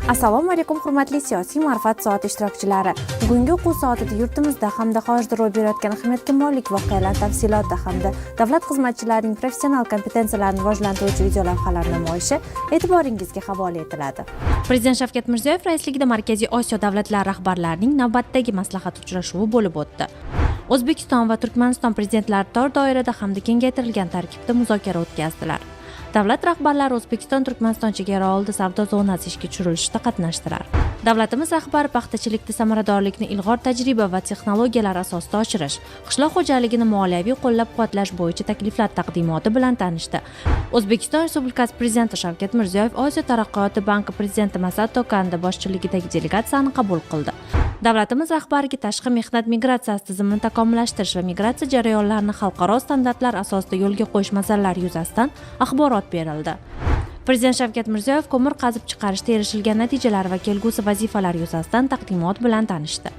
Assalomu alaykum hurmatli siyosiy ma'rifat soati ishtirokchilari. Bugungi o'quv soatida yurtimizda hamda xorijda ro'y berayotgan ahamiyatga molik voqealar tafsiloti hamda davlat xizmatchilarining professional kompetensiyalarini rivojlantiruvchi video lavhalar namoyishi e'tiboringizga havola etiladi. Prezident Shavkat Mirziyoyev raisligida Markaziy Osiyo davlatlari rahbarlarining navbatdagi maslahat uchrashuvi bo'lib o'tdi. O'zbekiston va Turkmaniston prezidentlari tor doirada hamda kengaytirilgan tarkibda muzokara o'tkazdilar. Davlat rahbarlari O'zbekiston Turkmaniston chegaraoldi savdo zonasi ishga tushirilishida qatnashdilar. Davlatimiz rahbari paxtachilikda samaradorlikni ilg'or tajriba va texnologiyalar asosida oshirish, qishloq xo'jaligini moliyaviy qo'llab-quvvatlash bo'yicha takliflar taqdimoti bilan tanishdi. O'zbekiston Respublikasi Prezidenti Shavkat Mirziyoyev Osiyo taraqqiyot banki prezidenti Masato Kanda boshchiligidagi delegatsiyani qabul qildi. Davlatimiz rahbariga tashqi mehnat migratsiyasi tizimini takomillashtirish va migratsiya jarayonlarini xalqaro standartlar asosida yo'lga qo'yish masalalari yuzasidan axborot berildi. Prezident Shavkat Mirziyoyev ko'mir qazib chiqarishda erishilgan natijalar va kelgusi vazifalar yuzasidan taqdimot bilan tanishdi.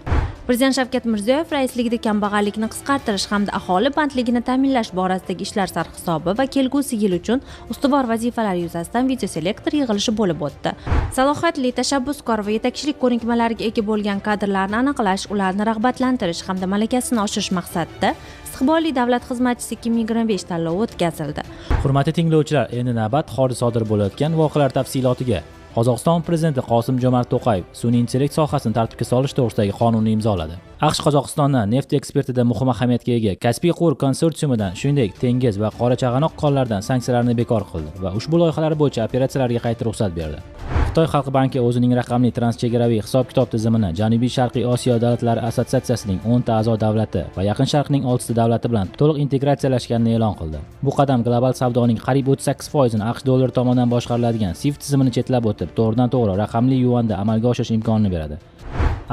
Prezident Shavkat Mirziyoyev raisligida kambag'allikni qisqartirish hamda aholi bandligini ta'minlash borasidagi ishlar sarhisobi va kelgusi yil uchun ustuvor vazifalar yuzasidan videoselektor yig'ilishi bo'lib o'tdi. Salohiyatli, tashabbuskor va yetakchilik ko'nikmalariga ega bo'lgan kadrlarni aniqlash, ularni rag'batlantirish hamda malakasini oshirish maqsadida istiqbolli davlat xizmatchisi 2025 tanlovi o'tkazildi. Hurmatli tinglovchilar, endi navbat xorij sodir bo'layotgan voqealar tafsilotiga. Qozog'iston prezidenti Qosim-Jomart To'qayev sun'iy intellekt sohasini tartibga solish to'g'risidagi qonunni imzoladi. AQSh Qozog'istonni neft eksportida muhim ahamiyatga ega Kaspiy Qo'r konsorsiumidan, shuningdek, Tengiz va Qora Chaqanoq qonlaridan sanksiyalarni bekor qildi va ushbu loyihalar bo'yicha operatsiyalarga qayta ruxsat berdi. Xitoy Xalq banki o'zining raqamli transchegaraviy hisob-kitob tizimini Janubiy-Sharqiy Osiyo davlatlari assotsiatsiyasining 10 ta a'zo davlati va Yaqin Sharqning 6 ta davlati bilan to'liq integratsiyalashganini e'lon qildi. Bu qadam global savdoning qariyb 38%ni AQSh dollari tomonidan boshqariladigan SWIFT tizimini chetlab o'tib, to'g'ridan-to'g'ri raqamli yuanda amalga oshirish imkonini beradi.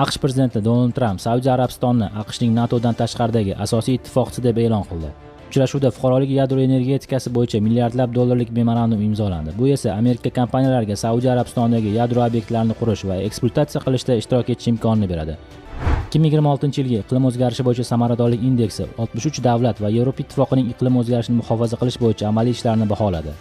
AQSh prezidenti Donald Tramp Saudiya Arabistonni AQShning NATOdan tashqaridagi asosiy ittifoqchisi deb e'lon qildi. Uchrashuvda fuqarolik yadro energetikasi bo'yicha milliardlab dollarlik memorandum imzolandi. Bu esa Amerika kompaniyalariga Saudiya Arabistonidagi yadro obyektlarini qurish va ekspluatatsiya qilishda ishtirok etish imkonini beradi. 2026-yilgi iqlim o'zgarishi bo'yicha samaradorlik indeksi 63 davlat va Yevropa ittifoqining iqlim o'zgarishini muhofaza qilish bo'yicha amaliy ishlarini baholadi.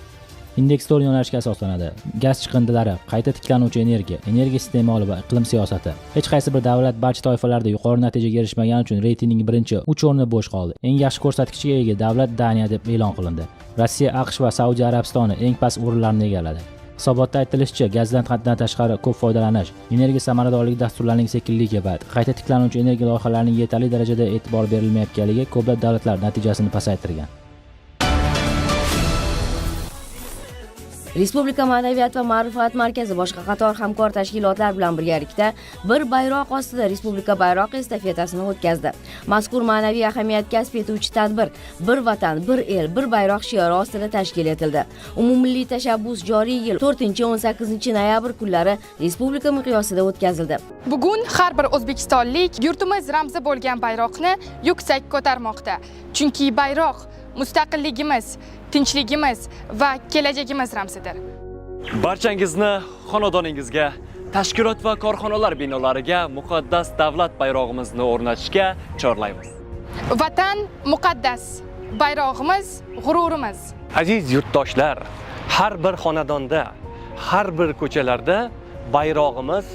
Indeks 4 yo'nalishga asoslanadi: gaz chiqindilari, qayta tiklanuvchi energiya, energiya iste'moli va iqlim siyosati. Hech qaysi bir davlat barcha toifalarda yuqori natijaga erishmagani uchun reytingning birinchi 3 o'rni bo'sh qoldi. Eng yaxshi ko'rsatkichga ega davlat Daniya deb e'lon qilindi. Rossiya, AQSh va Saudiya Arabistoni eng past o'rinlarni egalladi. Hisobotda aytilishicha, gazdan haddan tashqari ko'p foydalanish, energiya samaradorligi dasturlarining sekinligi va qayta tiklanuvchi energiya loyihalarining yetarli darajada e'tibor berilmayotganligi ko'plab davlatlar natijasini pasaytirgan. Respublika Ma'naviyat va ma'rifat markazi boshqa qator hamkor tashkilotlar bilan birgalikda bir bayroq ostida Respublika bayroq estafetasini o'tkazdi. Mazkur ma'naviy ahamiyat kasb etuvchi tadbir Bir vatan, bir el, bir bayroq shiori ostida tashkil etildi. Umummilliy tashabbus joriy yil 4-18 noyabr kunlari respublika miqyosida o'tkazildi. Bugun har bir o'zbekistonlik yurtimiz ramzi bo'lgan bayroqni yuksak ko'tarmoqda. Chunki bayroq mustaqilligimiz, tinchligimiz va kelajagimiz ramzidir. Barchangizni xonadoningizga, tashkilot va korxonalar binolariga muqaddas davlat bayrog'imizni o'rnatishga chorlaymiz. Vatan muqaddas, bayrog'imiz g'ururimiz. Aziz yurtdoshlar, har bir xonadonda, har bir ko'chalarda bayrog'imiz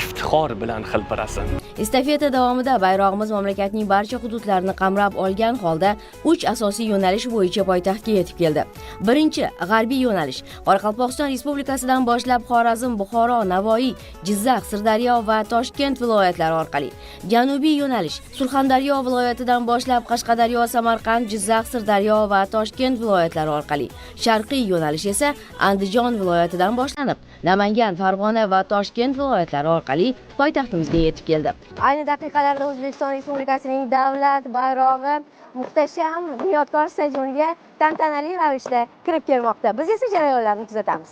iftixor bilan hilpirasin. Estafeta davomida bayrog'imiz mamlakatning barcha hududlarini qamrab olgan holda 3 asosiy yo'nalish bo'yicha poytaxtga yetib keldi. Birinchi, g'arbiy yo'nalish Qoraqalpog'iston Respublikasidan boshlab Xorazm, Buxoro, Navoiy, Jizzax, Sirdaryo va Toshkent viloyatlari orqali. Janubiy yo'nalish Surxondaryo viloyatidan boshlab Qashqadaryo, Samarqand, Jizzax, Sirdaryo va Toshkent viloyatlari orqali. Sharqiy yo'nalish esa Andijon viloyatidan boshlanib, Namangan, Farg'ona va Toshkent viloyatlari orqali poytaxtimizga yetib keldi. Ayni daqiqalarda O'zbekiston Respublikasining davlat bayrog'i muhtasham Bunyodkor stadioniga tantanali ravishda kirib kelmoqda. Biz esa jarayonlarni kuzatamiz.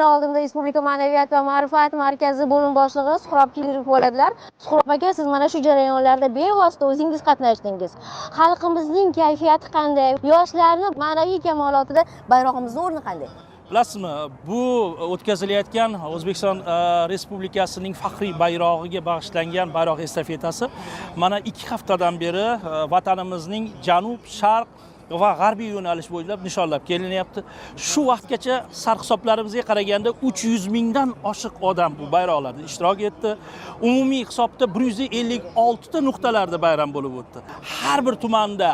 meni oldimda Respublika Ma'naviyat va ma'rifat markazi bo'lim boshlig'i Suhrob Kelirov bo'ladilar. Suhrob aka, siz mana shu jarayonlarda bevosita o'zingiz qatnashdingiz. Xalqimizning kayfiyati qanday? Yoshlarning ma'naviy kamolotida bayrog'imizning o'rni qanday? Bilasizmi, bu o'tkazilayotgan O'zbekiston Respublikasining faxriy bayrog'iga bag'ishlangan bayroq estafetasi mana 2 haftadan beri vatanimizning janub, sharq va g'arbiy yo'nalish bo'ylab nishonlab kelinyapti. Shu vaqtgacha sarhisoblarimizga qaraganda 300 mingdan oshiq odam bu bayroqlarda ishtirok etdi. Umumiy hisobda 156 ta nuqtalarda bayram bo'lib o'tdi. Har bir tumanda,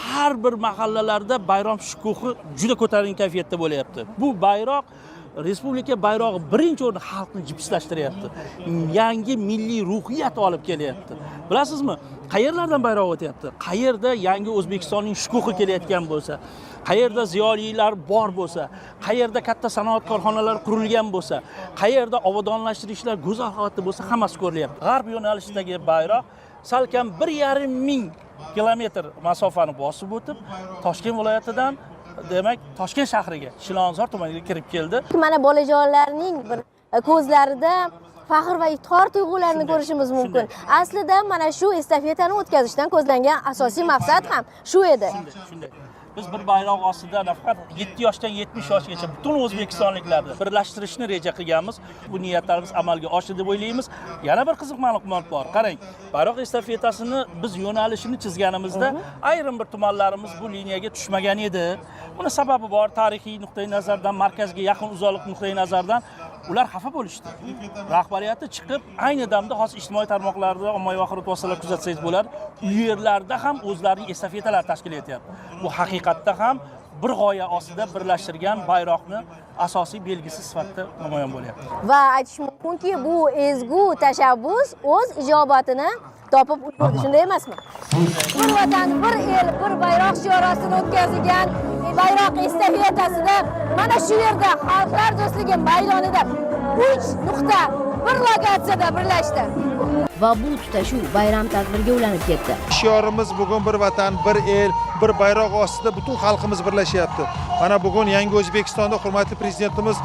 har bir mahallalarda bayram shukuhi juda ko'tarinki kayfiyatda bo'lyapti. Bu bayroq Respublika bayrog'i birinchi o'rinda xalqni jipslashtiryapti. Yangi milliy ruhiyat olib kelyapti. Bilasizmi, qayerlardan bayroq o'tyapti? Qayerda yangi O'zbekistonning shukuhi kelayotgan bo'lsa, qayerda ziyolilar bor bo'lsa, qayerda katta sanoat korxonalari qurilgan bo'lsa, qayerda obodonlashtirishlar go'zal holatda bo'lsa, hammasi ko'rilyapti. G'arb yo'nalishidagi bayroq salkam 1,5 ming kilometr masofani bosib o'tib, Toshkent viloyatidan demak Toshkent shahriga, Chilonzor tumaniga kirib keldi. Mana bolajonlarning bir ko'zlarida faxr va iftixor tuyg'ularini ko'rishimiz mumkin. Aslida mana shu estafetani o'tkazishdan ko'zlangan asosiy maqsad ham shu edi. Shunday. Biz bir bayroq ostida nafaqat 7 yoshdan 70 yoshgacha butun o'zbekistonliklarni birlashtirishni reja qilganmiz. Bu niyatlarimiz amalga oshdi deb o'ylaymiz. Yana bir qiziq ma'lumot bor. Qarang, bayroq estafetasini biz yo'nalishini chizganimizda ayrim bir tumanlarimiz bu liniyaga tushmagan edi. Buni sababi bor, tarixiy nuqtai nazardan, markazga yaqin uzoqlik nuqtai nazardan ular xafa bo'lishdi. Rahbariyati chiqib, ayni damda hozir ijtimoiy tarmoqlarda, ommaviy axborot vositalarida kuzatsangiz bo'ladi, u yerlarda ham o'zlarining estafetalar tashkil etyapti. Bu haqiqatda ham bir g'oya ostida birlashtirgan bayroqni asosiy belgisi sifatida namoyon bo'lyapti. Va aytish mumkinki, bu ezgu tashabbus o'z ijobatini topib ulgurdi, shunday emasmi? Bir vatan, bir el, bir bayroq shiori ostida o'tkazilgan bayroq estafetasida mana shu yerda xalqlar do'stligi maydonida 3 nuqta bir lokatsiyada birlashdi. Va bu tutashuv bayram tadbiriga ulanib ketdi. Shiorimiz bugun bir vatan, bir el, bir bayroq ostida butun xalqimiz birlashyapti. Mana bugun yangi O'zbekistonda hurmatli prezidentimiz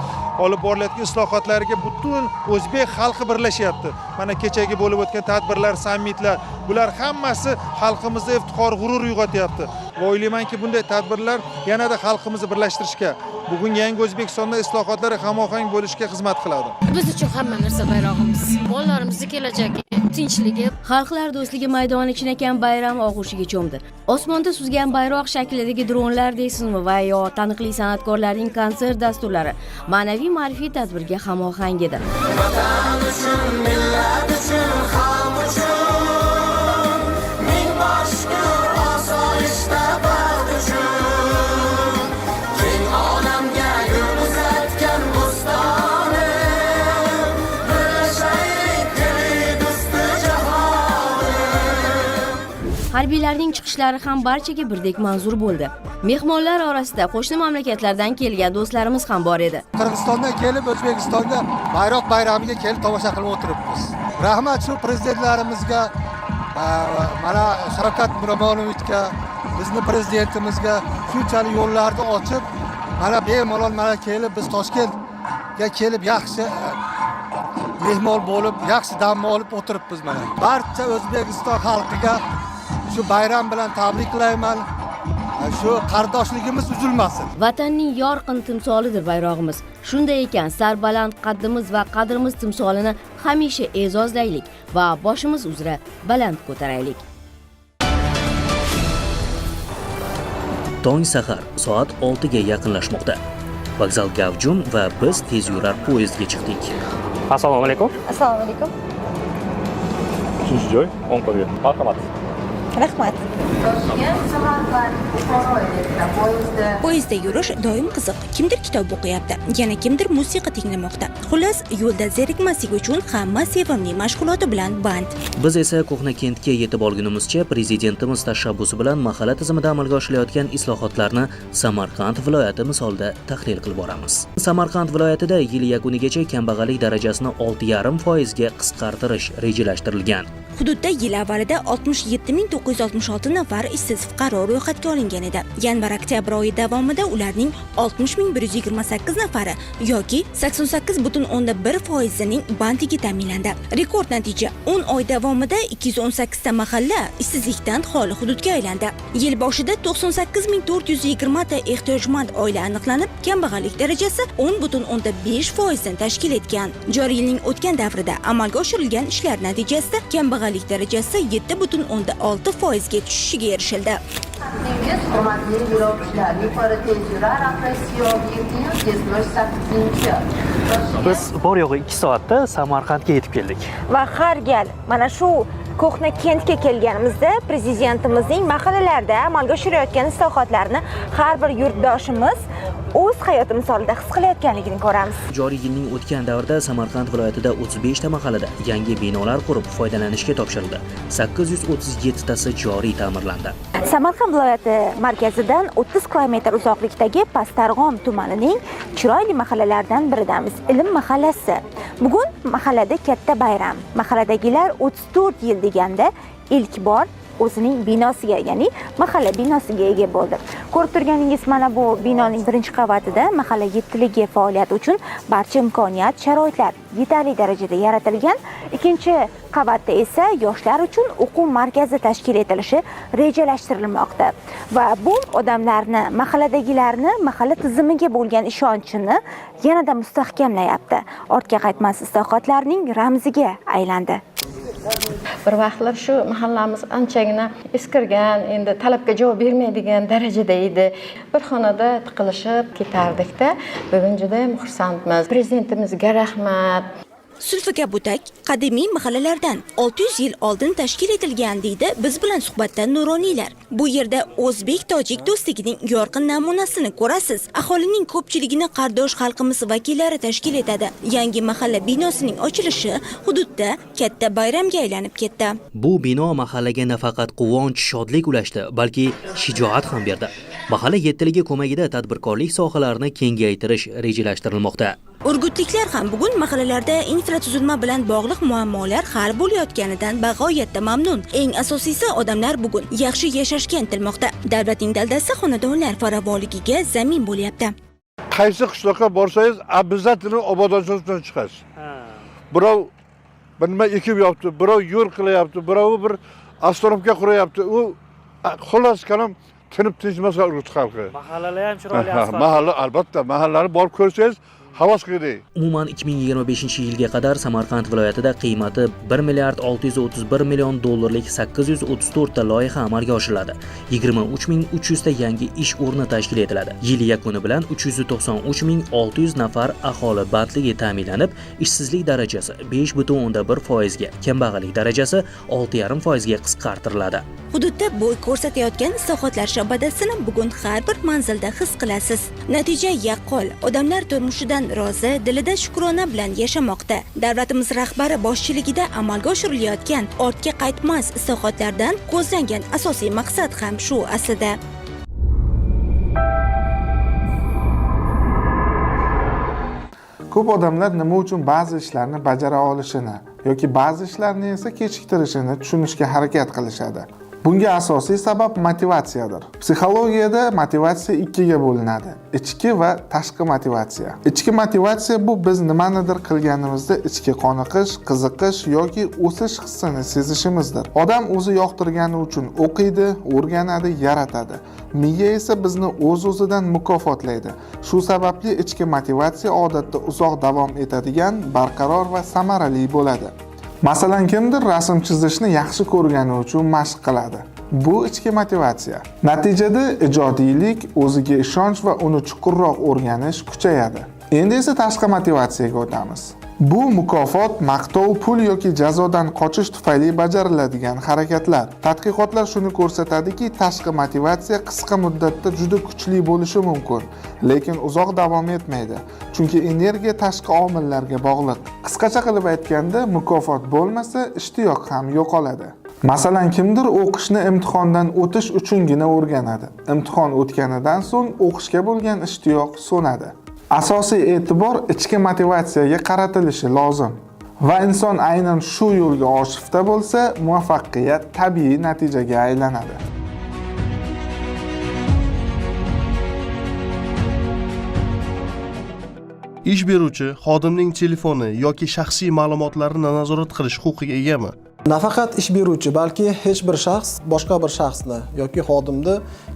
olib borilayotgan islohotlarga butun o'zbek xalqi birlashyapti. Mana kechagi bo'lib o'tgan tadbirlar, sammitlar, bular hammasi xalqimizda iftixor, g'urur uyg'otyapti. Va o'ylaymanki, bunday tadbirlar yanada xalqimizni birlashtirishga, bugun yangi O'zbekistonda islohotlar hamohang bo'lishga xizmat qiladi. Biz uchun hamma narsa bayrog'imiz. Bolalarimizning kelajagi, tinchligi. Xalqlar do'stligi maydoni chinakam bayram og'ushiga cho'mdi. Osmonda suzgan bayroq shaklidagi dronlar deysizmi va yo taniqli san'atkorlarning konsert dasturlari ma'naviy ma'rifiy tadbirga hamohang edi. Vatan uchun, millat uchun, xalq uchun, ming boshqur osoyishta baxt uchun, keng olamga yo'l uzatgan bo'stonim, birlashaylik dili do'sti jahonim. Harbiylarning chiqishlari ham barchaga birdek manzur bo'ldi. Mehmonlar orasida qo'shni mamlakatlardan kelgan do'stlarimiz ham bor edi. Qirg'izistondan kelib O'zbekistonda bayroq bayramiga kelib tomosha qilib o'tiribmiz. Rahmat shu prezidentlarimizga, mana Shavkat Miromonovga, bizning prezidentimizga shunchalik yo'llarni ochib, mana bemalol mana kelib biz Toshkentga kelib yaxshi mehmon bo'lib, yaxshi dam olib o'tiribmiz mana. Barcha O'zbekiston xalqiga shu bayram bilan tabriklayman. Shu qardoshligimiz uzilmasin. Vatanning yorqin timsolidir bayrog'imiz. Shunday ekan, sarbaland qaddimiz va qadrimiz timsolini hamisha e'zozlaylik va boshimiz uzra baland ko'taraylik. Tong sahar soat 6 ga yaqinlashmoqda. Vokzal gavjum va biz tez yurar poyezdga chiqdik. Assalomu alaykum. Assalomu alaykum. 3-joy 10 qo'ygan. Marhamat. Rahmat. Poyezdda yurish doim qiziq. Kimdir kitob o'qiyapti, yana kimdir musiqa tinglamoqda. Xullas, yo'lda zerikmaslik uchun hamma sevimli mashg'uloti bilan band. Biz esa Ko'hna Kentga yetib olgunimizcha prezidentimiz tashabbusi bilan mahalla tizimida amalga oshirilayotgan islohotlarni Samarqand viloyati misolida tahlil qilib boramiz. Samarqand viloyatida yil yakunigacha kambag'allik darajasini 6,5% ga qisqartirish rejalashtirilgan. Hududda yil avvalida 67966 nafar ishsiz fuqaro ro'yxatga olingan edi. Yanvar-oktyabr oyi davomida ularning 60128 nafari yoki 88.1% ning bandiga ta'minlandi. Rekord natija 10 oy davomida 218 ta mahalla ishsizlikdan xoli hududga aylandi. Yil boshida 98420 ta ehtiyojmand oila aniqlanib, kambag'allik darajasi 10.5% dan tashkil etgan. Joriy yilning o'tgan davrida amalga oshirilgan ishlar natijasida kambag'allik darajasi 7.6% ga tushishiga erishildi. Hurmatli yo'lovchilar, yuqori tezyurar Afrosiyo 778. Biz bor yo'g'i 2 soatda Samarqandga yetib keldik. Va har gal mana shu ko'hna kentga kelganimizda prezidentimizning mahallalarda amalga oshirayotgan islohotlarini har bir yurtdoshimiz o'z hayoti misolida his qilayotganligini ko'ramiz. Joriy yilning o'tgan davrida Samarqand viloyatida 35 ta mahallada yangi binolar qurib foydalanishga topshirildi. 837 tasi joriy ta'mirlandi. Samarqand viloyati markazidan 30 kilometr uzoqlikdagi Pastarg'om tumanining chiroyli mahallalaridan biridamiz. Ilm mahallasi. Bugun mahallada katta bayram. Mahalladagilar 34 yil deganda ilk bor o'zining binosiga, ya'ni mahalla binosiga ega bo'ldi. Ko'rib turganingiz mana bu binoning birinchi qavatida mahalla yettiligi faoliyati uchun barcha imkoniyat, sharoitlar yetarli darajada yaratilgan. Ikkinchi qavatda esa yoshlar uchun o'quv markazi tashkil etilishi rejalashtirilmoqda va bu odamlarni, mahalladagilarni mahalla tizimiga bo'lgan ishonchini yanada mustahkamlayapti. Ortga qaytmas islohotlarning ramziga aylandi. Bir vaqtlar shu mahallamiz anchagina eskirgan, endi talabga javob bermaydigan darajada edi. Bir xonada tiqilishib ketardikda. Bugun juda xursandmiz. Prezidentimizga rahmat. Sulfiga butak qadimiy mahallalardan 600 yil oldin tashkil etilgan deydi biz bilan suhbatda nuroniylar. Bu yerda o'zbek-tojik do'stligining yorqin namunasini ko'rasiz. Aholining ko'pchiligini qardosh xalqimiz vakillari tashkil etadi. Yangi mahalla binosining ochilishi hududda katta bayramga aylanib ketdi. Bu bino mahallaga nafaqat quvonch, shodlik ulashdi, balki shijoat ham berdi. Mahalla yettiligi ko'magida tadbirkorlik sohalarini kengaytirish rejalashtirilmoqda. Urgutliklar ham bugun mahallalarda infratuzilma bilan bog'liq muammolar hal bo'layotganidan bag'oyatda mamnun. Eng asosiysi odamlar bugun yaxshi yashashga intilmoqda. Davlatning daldasi xonadonlar farovonligiga zamin bo'lyapti. Qaysi qishloqqa borsangiz, обязательно obodonchilikdan chiqasiz. Birov nima ekib yapti, birov yo'l qilyapti, birov bir astronomga qurayapti. U xolos kalom tinib tinchmas Urgut xalqi. Mahallalar ham chiroyli asfalt. Mahalla albatta, mahallalarni borib ko'rsangiz havas qildik. Umuman 2025-yilga qadar Samarqand viloyatida qiymati 1 milliard 631 million dollarlik 834 ta loyiha amalga oshiriladi. 23300 ta yangi ish o'rni tashkil etiladi. Yil yakuni bilan 393600 nafar aholi bandligi ta'minlanib, ishsizlik darajasi 5.1% ga, kambag'allik darajasi 6.5% ga qisqartiriladi. Hududda bo'y ko'rsatayotgan islohotlar shabadasini bugun har bir manzilda his qilasiz. Natija yaqqol. Odamlar turmushidan rozi, dilida shukrona bilan yashamoqda. Davlatimiz rahbari boshchiligida amalga oshirilayotgan ortga qaytmas islohotlardan ko'zlangan asosiy maqsad ham shu aslida. Ko'p odamlar nima uchun ba'zi ishlarni bajara olishini yoki ba'zi ishlarni esa kechiktirishini tushunishga harakat qilishadi. Bunga asosiy sabab motivatsiyadir. Psixologiyada motivatsiya ikkiga bo'linadi: ichki va tashqi motivatsiya. Ichki motivatsiya bu biz nimanidir qilganimizda ichki qoniqish, qiziqish yoki o'sish hissini sezishimizdir. Odam o'zi yoqtirgani uchun o'qiydi, o'rganadi, yaratadi. Miya esa bizni o'z-o'zidan mukofotlaydi. Shu sababli ichki motivatsiya odatda uzoq davom etadigan, barqaror va samarali bo'ladi. Masalan, kimdir rasm chizishni yaxshi ko'rgani uchun mashq qiladi. Bu ichki motivatsiya. Natijada ijodiylik, o'ziga ishonch va uni chuqurroq o'rganish kuchayadi. Endi esa tashqi motivatsiyaga o'tamiz. Bu mukofot, maqtov, pul yoki jazodan qochish tufayli bajariladigan harakatlar. Tadqiqotlar shuni ko'rsatadiki, tashqi motivatsiya qisqa muddatda juda kuchli bo'lishi mumkin, lekin uzoq davom etmaydi. Chunki energiya tashqi omillarga bog'liq. Qisqacha qilib aytganda, mukofot bo'lmasa, ishtiyoq ham yo'qoladi. Masalan, kimdir o'qishni imtihondan o'tish uchungina o'rganadi. Imtihon o'tganidan so'ng o'qishga bo'lgan ishtiyoq so'nadi. Asosiy e'tibor ichki motivatsiyaga qaratilishi lozim. Va inson aynan shu yo'lga oshifta bo'lsa, muvaffaqiyat tabiiy natijaga aylanadi. Ish beruvchi xodimning telefoni yoki shaxsiy ma'lumotlarini nazorat qilish huquqiga egami? Nafaqat ish beruvchi, balki hech bir shaxs boshqa bir shaxsni yoki xodimni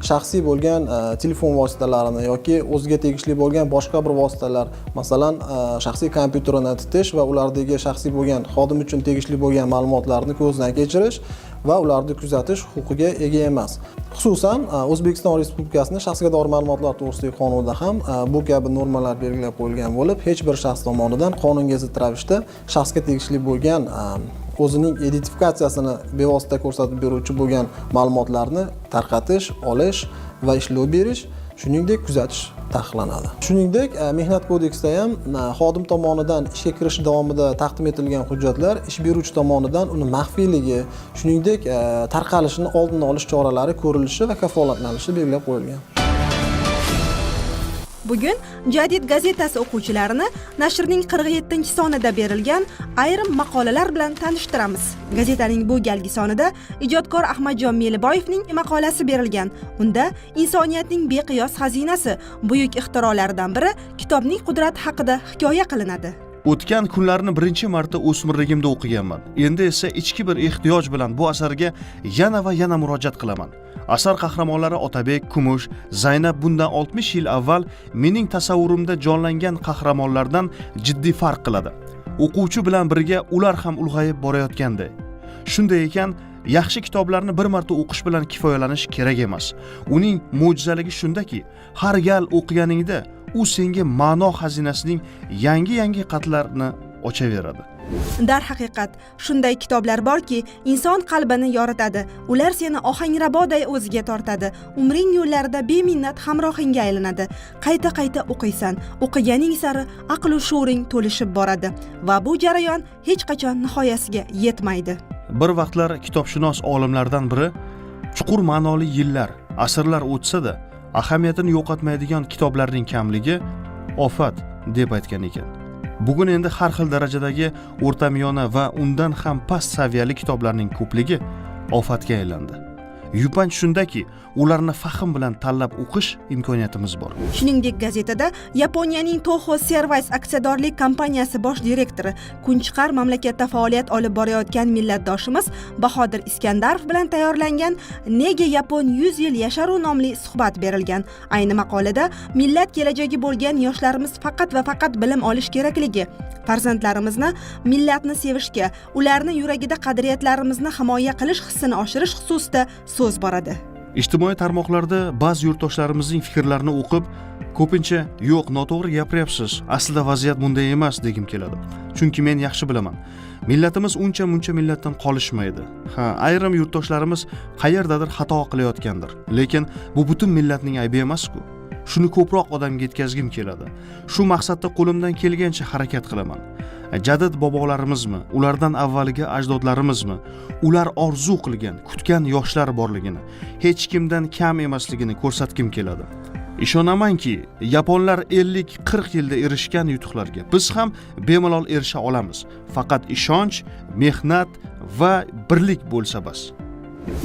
shaxsiy bo'lgan telefon vositalarini yoki o'ziga tegishli bo'lgan boshqa bir vositalar, masalan, shaxsiy kompyuterini titish va ulardagi shaxsiy bo'lgan xodim uchun tegishli bo'lgan ma'lumotlarni ko'zdan kechirish va ularni kuzatish huquqiga ega emas. Xususan, O'zbekiston Respublikasining shaxsga doir ma'lumotlar to'g'risidagi qonunida ham bu kabi normalar belgilab qo'yilgan bo'lib, hech bir shaxs tomonidan qonunga zid ravishda shaxsga tegishli bo'lgan o'zining identifikatsiyasini bevosita ko'rsatib beruvchi bo'lgan ma'lumotlarni tarqatish, olish va ishlov berish, shuningdek kuzatish taqiqlanadi. Shuningdek, Mehnat kodeksida ham xodim tomonidan ishga kirish davomida taqdim etilgan hujjatlar ish beruvchi tomonidan uni maxfiyligi, shuningdek tarqalishini oldini olish choralari ko'rilishi va kafolatlanishi belgilab qo'yilgan. Bugun Jadid gazetasi o'quvchilarini nashrning 47-sonida berilgan ayrim maqolalar bilan tanishtiramiz. Gazetaning bu galgi sonida ijodkor Ahmadjon Meliboyevning maqolasi berilgan. Unda insoniyatning beqiyos xazinasi, buyuk ixtirolaridan biri kitobning qudrati haqida hikoya qilinadi. O'tgan kunlarni birinchi marta o'smirligimda o'qiganman. Endi esa ichki bir ehtiyoj bilan bu asarga yana va yana murojaat qilaman. Asar qahramonlari Otabek, Kumush, Zaynab bundan 60 yil avval mening tasavvurimda jonlangan qahramonlardan jiddiy farq qiladi. O'quvchi bilan birga ular ham ulg'ayib borayotgandi. Shunday ekan, yaxshi kitoblarni bir marta o'qish bilan kifoyalanish kerak emas. Uning mo'jizaligi shundaki, har gal o'qiganingda u senga ma'no xazinasining yangi qatlarini ochaveradi. Darhaqiqat, shunday kitoblar borki, inson qalbini yoritadi. Ular seni ohangraboday o'ziga tortadi. Umring yo'llarida beminnat hamrohingga aylanadi. Qayta o'qiysan. O'qiganing sari aql-u shuuring to'lishib boradi va bu jarayon hech qachon nihoyasiga yetmaydi. Bir vaqtlar kitobshunos olimlardan biri chuqur ma'noli yillar, asrlar o'tsa-da, ahamiyatini yo'qotmaydigan kitoblarning kamligi ofat deb aytgan ekan. Bugun endi har xil darajadagi o'rtamiyona va undan ham past saviyali kitoblarning ko'pligi ofatga aylandi. Yupanch shundaki, ularni fahm bilan tanlab o'qish imkoniyatimiz bor. Shuningdek, gazetada Yaponiyaning Toho Service aksiyadorlik kompaniyasi bosh direktori, kunchiqar mamlakatda faoliyat olib borayotgan millatdoshimiz Bahodir Iskandarov bilan tayyorlangan Nega Yapon 100 yil yasharu nomli suhbat berilgan. Ayni maqolada millat kelajagi bo'lgan yoshlarimiz faqat va faqat bilim olish kerakligi, farzandlarimizni millatni sevishga, ularni yuragida qadriyatlarimizni himoya qilish hissini oshirish xususida so'z boradi. Ijtimoiy tarmoqlarda ba'zi yurtdoshlarimizning fikrlarini o'qib, ko'pincha yo'q, noto'g'ri gapiryapsiz, aslida vaziyat bunday emas degim keladi. Chunki men yaxshi bilaman. Millatimiz uncha-muncha millatdan qolishmaydi. Ayrim yurtdoshlarimiz qayerdadir xato qilayotgandir, lekin bu butun millatning aybi emas-ku. Shuni ko'proq odamga yetkazgim keladi. Shu maqsadda qo'limdan kelgancha harakat qilaman. Jadid bobolarimizmi, ulardan avvalgi ajdodlarimizmi, ular orzu qilgan, kutgan yoshlar borligini, hech kimdan kam emasligini ko'rsatgim keladi. Ishonamanki, yaponlar 50-40 yilda erishgan yutuqlarga biz ham bemalol erisha olamiz. Faqat ishonch, mehnat va birlik bo'lsa bas.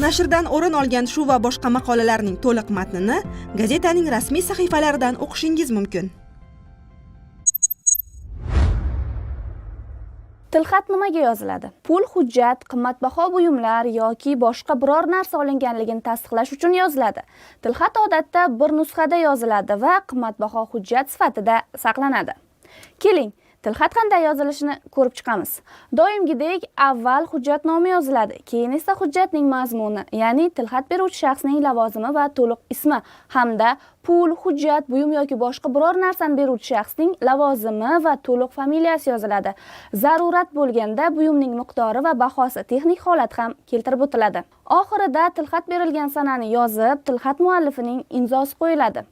Nashrdan o'rin olgan shu va boshqa maqolalarning to'liq matnini gazetaning rasmiy sahifalaridan o'qishingiz mumkin. Tilxat nimaga yoziladi? Pul, hujjat, qimmatbaho buyumlar yoki boshqa biror narsa olinganligini tasdiqlash uchun yoziladi. Tilxat odatda bir nusxada yoziladi va qimmatbaho hujjat sifatida saqlanadi. Keling, tilxat qanday yozilishini ko'rib chiqamiz. Doimgidek avval hujjatnoma yoziladi, keyin esa hujjatning mazmuni, ya'ni tilxat beruvchi shaxsning lavozimi va to'liq ismi hamda pul, hujjat, buyum yoki boshqa biror narsani beruvchi shaxsning lavozimi va to'liq familiyasi yoziladi. Zarurat bo'lganda buyumning miqdori va bahosi, texnik holat ham keltirib o'tiladi. Oxirida tilxat berilgan sanani yozib, tilxat muallifining imzosi qo'yiladi.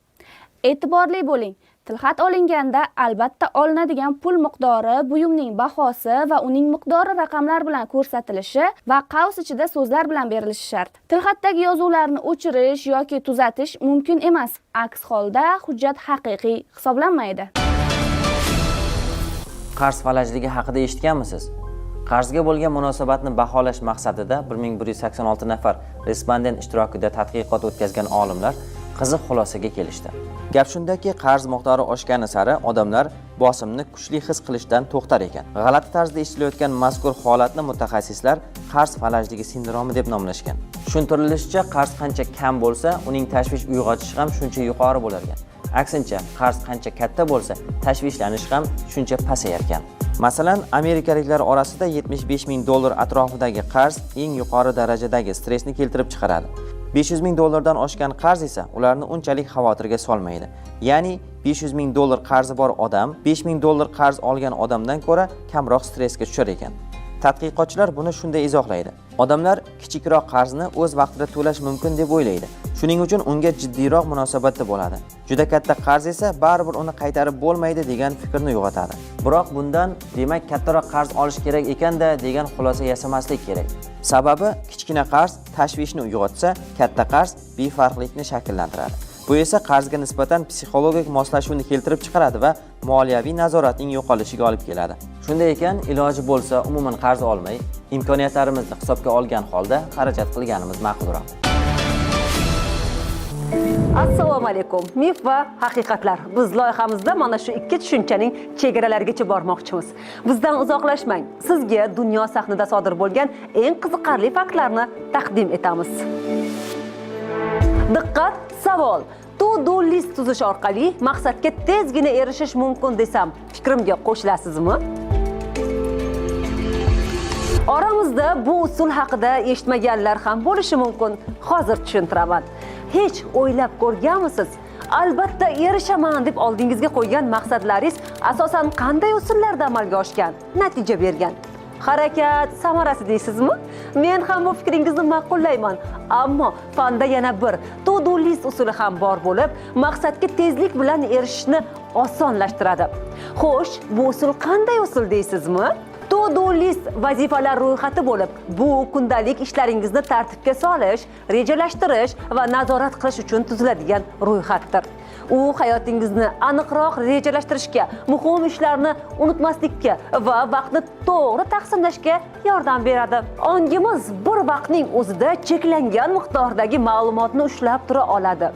E'tiborli bo'ling. Tilxat olinganda albatta olinadigan pul miqdori, buyumning bahosi va uning miqdori raqamlar bilan ko'rsatilishi va qavs ichida so'zlar bilan berilishi shart. Tilxatdagi yozuvlarni o'chirish yoki tuzatish mumkin emas. Aks holda hujjat haqiqiy hisoblanmaydi. Qarz falajligi haqida eshitganmisiz? Qarzga bo'lgan munosabatni baholash maqsadida 1186 nafar respondent ishtirokida tadqiqot o'tkazgan olimlar qiziq xulosaga kelishdi. Gap shundaki, qarz miqdori oshgani sari odamlar bosimni kuchli his qilishdan to'xtar ekan. G'alati tarzda eshitilayotgan mazkur holatni mutaxassislar qarz falajligi sindromi deb nomlashgan. Tushuntirilishicha, qarz qancha kam bo'lsa, uning tashvish uyg'otishi ham shuncha yuqori bo'lar ekan. Aksincha, qarz qancha katta bo'lsa, tashvishlanish ham shuncha pasayar ekan. Masalan, amerikaliklar orasida $75,000 atrofidagi qarz eng yuqori darajadagi stressni keltirib chiqaradi. $500,000 oshgan qarz esa ularni unchalik xavotirga solmaydi. Ya'ni $500,000 qarzi bor odam $5,000 qarz olgan odamdan ko'ra kamroq stressga tushar ekan. Tadqiqotchilar buni shunday izohlaydi. Odamlar kichikroq qarzni o'z vaqtida to'lash mumkin deb o'ylaydi. Shuning uchun unga jiddiyroq munosabatda bo'ladi. Juda katta qarz esa baribir uni qaytarib bo'lmaydi degan fikrni uyg'otadi. Biroq bundan demak kattaroq qarz olish kerak ekanda degan xulosa yasamaslik kerak. Sababi kichkina qarz tashvishni uyg'otsa, katta qarz befarqlikni shakllantiradi. Bu esa qarzga nisbatan psixologik moslashuvni keltirib chiqaradi va moliyaviy nazoratning yo'qolishiga olib keladi. Shunday ekan, iloji bo'lsa umuman qarz olmay, imkoniyatlarimizni hisobga olgan holda xarajat qilganimiz ma'qulroq. Assalomu alaykum. Mif va haqiqatlar. Biz loyihamizda mana shu ikki tushunchaning chegaralarigacha bormoqchimiz. Bizdan uzoqlashmang. Sizga dunyo sahnida sodir bo'lgan eng qiziqarli faktlarni taqdim etamiz. Diqqat, savol. To-do list tuzish orqali maqsadga tezgina erishish mumkin desam, fikrimga qo'shilasizmi? Oramizda bu usul haqida eshitmaganlar ham bo'lishi mumkin. Hozir tushuntiraman. Hech o'ylab ko'rganmisiz? Albatta erishaman deb oldingizga qo'ygan maqsadlaringiz asosan qanday usullarda amalga oshgan, natija bergan? Harakat samarasi deysizmi? Men ham bu fikringizni ma'qullayman. Ammo fanda yana bir to-do list usuli ham bor bo'lib, maqsadga tezlik bilan erishishni osonlashtiradi. Xo'sh, bu usul qanday usul deysizmi? To-do list vazifalar ro'yxati bo'lib, bu kundalik ishlaringizni tartibga solish, rejalashtirish va nazorat qilish uchun tuziladigan ro'yxatdir. U hayotingizni aniqroq rejalashtirishga, muhim ishlarni unutmaslikka va vaqtni to'g'ri taqsimlashga yordam beradi. Ongimiz bir vaqtning o'zida cheklangan miqdordagi ma'lumotni ushlab tura oladi.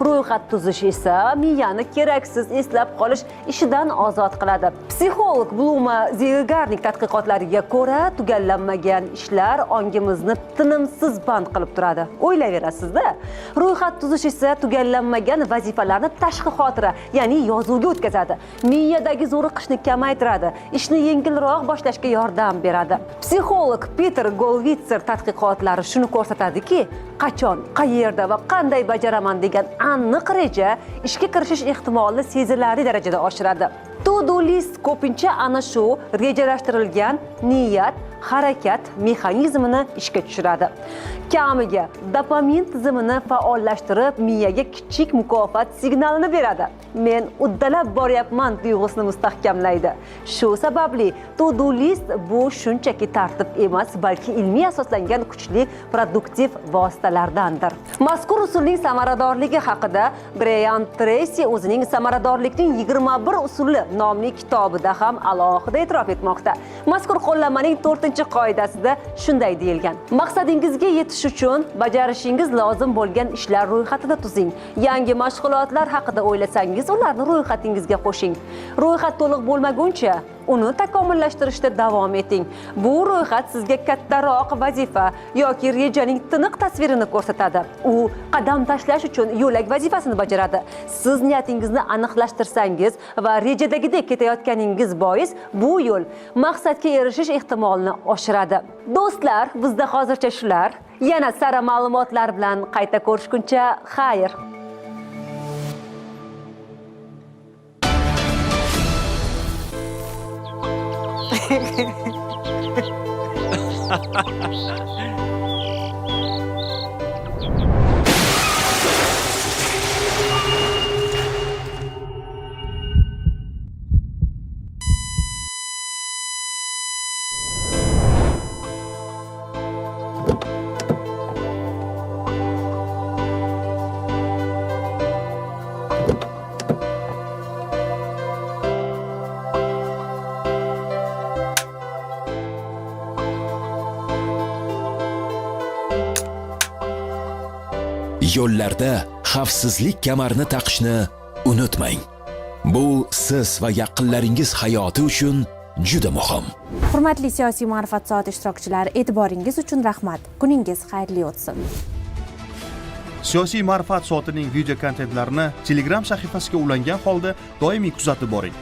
Ro'yxat tuzish esa miyani keraksiz eslab qolish ishidan ozod qiladi. Psixolog Bluma Zilgarning tadqiqotlariga ko'ra, tugallanmagan ishlar ongimizni tinimsiz band qilib turadi. O'ylayverasizda, ro'yxat tuzish esa tugallanmagan vazifalarni tashqi xotira, ya'ni yozuvga o'tkazadi. Miyadagi zo'riqishni kamaytiradi, ishni yengilroq boshlashga yordam beradi. Psixolog Peter Golvitser tadqiqotlari shuni ko'rsatadiki, qachon, qayerda va qanday bajaraman degan aniq reja ishga kirishish ehtimolini sezilarli darajada oshiradi. To-do list ko'pincha ana shu rejalashtirilgan niyat, harakat mexanizmini ishga tushiradi. Kamiga dopamin tizimini faollashtirib, miyaga kichik mukofot signalini beradi. Men uddalab boryapman tuyg'usini mustahkamlaydi. Shu sababli to-do list bu shunchaki tartib emas, balki ilmiy asoslangan kuchli produktiv vositalardandir. Mazkur usulning samaradorligi haqida Brian Tracy o'zining Samaradorlikning 21 usuli nomli kitobida ham alohida e'tirof etmoqda. Mazkur qo'llanmaning 4-qoidasida shunday deyilgan: maqsadingizga yetish uchun bajarishingiz lozim bo'lgan ishlar ro'yxatida tuzing. Yangi mashg'ulotlar haqida o'ylasangiz, ularni ro'yxatingizga qo'shing. Ro'yxat to'liq bo'lmaguncha uni takomillashtirishda davom eting. Bu ro'yxat sizga kattaroq vazifa yoki rejaning tiniq tasvirini ko'rsatadi. U qadam tashlash uchun yo'lak vazifasini bajaradi. Siz niyatingizni aniqlashtirsangiz va rejadagidek ketayotganingiz bois bu yo'l maqsadga erishish ehtimolini oshiradi. Do'stlar, bizda hozircha shular. Yana sara ma'lumotlar bilan qayta ko'rishguncha xayr. yo'llarda xavfsizlik kamarini taqishni unutmang. Bu siz va yaqinlaringiz hayoti uchun juda muhim. Hurmatli siyosiy ma'rifat soati ishtirokchilari, e'tiboringiz uchun rahmat. Kuningiz xayrli o'tsin. Siyosiy ma'rifat soatining video kontentlarini Telegram sahifasiga ulangan holda doimiy kuzatib boring.